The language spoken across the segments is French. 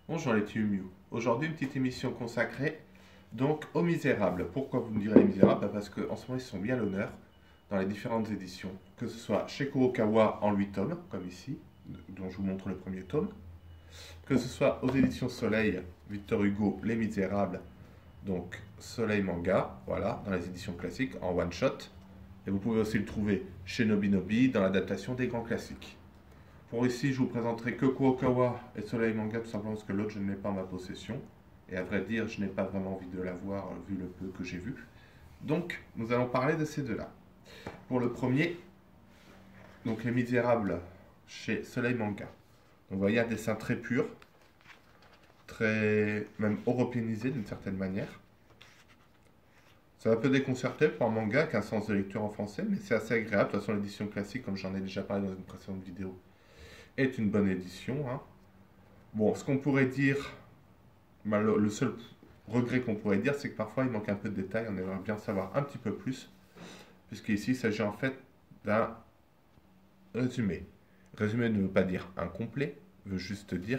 Bonjour les petits Miu. Aujourd'hui, une petite émission consacrée donc aux Misérables. Pourquoi vous me direz les Misérables? Parce qu'en ce moment, ils sont bien à l'honneur dans les différentes éditions. Que ce soit chez Kurokawa en 8 tomes, comme ici, dont je vous montre le premier tome. Que ce soit aux éditions Soleil, Victor Hugo, Les Misérables, donc Soleil Manga, voilà, dans les éditions classiques, en one-shot. Et vous pouvez aussi le trouver chez Nobinobi, dans l'adaptation des grands classiques. Pour ici, je vous présenterai que Kurokawa et Soleil Manga, tout simplement parce que l'autre, je ne l'ai pas en ma possession. Et à vrai dire, je n'ai pas vraiment envie de l'avoir, vu le peu que j'ai vu. Donc, nous allons parler de ces deux-là. Pour le premier, donc Les Misérables chez Soleil Manga. Donc, vous voyez un dessin très pur, très même européanisé d'une certaine manière. C'est un peu déconcerté pour un manga avec un sens de lecture en français, mais c'est assez agréable. De toute façon, l'édition classique, comme j'en ai déjà parlé dans une précédente vidéo, est une bonne édition. Hein. Bon, ce qu'on pourrait dire, le seul regret qu'on pourrait dire, c'est que parfois il manque un peu de détails. On aimerait bien savoir un petit peu plus, puisqu'ici il s'agit en fait d'un résumé. Résumé ne veut pas dire incomplet, veut juste dire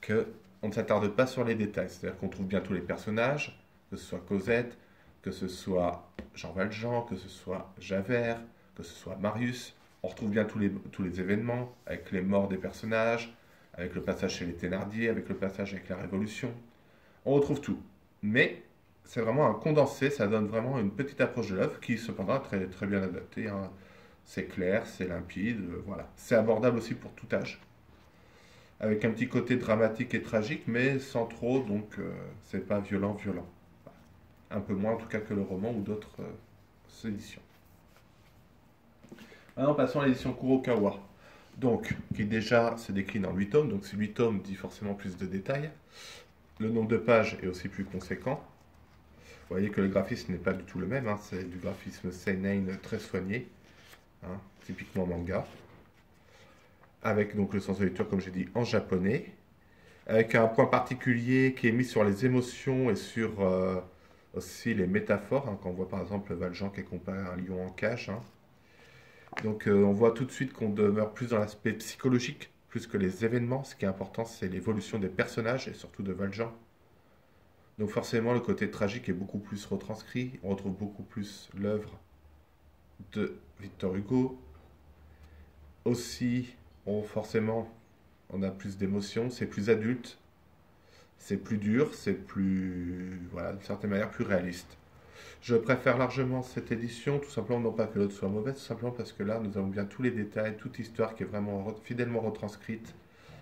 que on ne s'attarde pas sur les détails. C'est-à-dire qu'on trouve bien tous les personnages, que ce soit Cosette, que ce soit Jean Valjean, que ce soit Javert, que ce soit Marius. On retrouve bien tous les événements, avec les morts des personnages, avec le passage chez les Thénardier, avec le passage avec la Révolution. On retrouve tout. Mais c'est vraiment un condensé, ça donne vraiment une petite approche de l'œuvre qui cependant est très, très bien adaptée. Hein. C'est clair, c'est limpide, voilà. C'est abordable aussi pour tout âge. Avec un petit côté dramatique et tragique, mais sans trop, donc c'est pas violent. Un peu moins en tout cas que le roman ou d'autres éditions. Maintenant, passons à l'édition Kurokawa. Donc, qui déjà se décline en 8 tomes, donc ces 8 tomes dit forcément plus de détails. Le nombre de pages est aussi plus conséquent. Vous voyez que le graphisme n'est pas du tout le même, hein. C'est du graphisme seinen très soigné, hein, typiquement manga. Avec donc le sens de lecture, comme j'ai dit, en japonais. Avec un point particulier qui est mis sur les émotions et sur aussi les métaphores, hein, quand on voit par exemple Valjean qui est comparé à un lion en cage. Hein. Donc on voit tout de suite qu'on demeure plus dans l'aspect psychologique, plus que les événements. Ce qui est important, c'est l'évolution des personnages et surtout de Valjean. Donc forcément, le côté tragique est beaucoup plus retranscrit. On retrouve beaucoup plus l'œuvre de Victor Hugo. Aussi, forcément, on a plus d'émotions, c'est plus adulte, c'est plus dur, c'est plus, voilà, d'une certaine manière, plus réaliste. Je préfère largement cette édition, tout simplement, non pas que l'autre soit mauvaise, tout simplement parce que là, nous avons bien tous les détails, toute l'histoire qui est vraiment fidèlement retranscrite,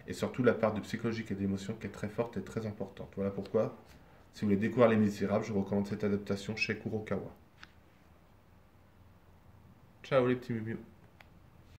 et surtout la part de psychologique et d'émotion qui est très forte et très importante. Voilà pourquoi, si vous voulez découvrir Les Misérables, je vous recommande cette adaptation chez Kurokawa. Ciao les petits mignons.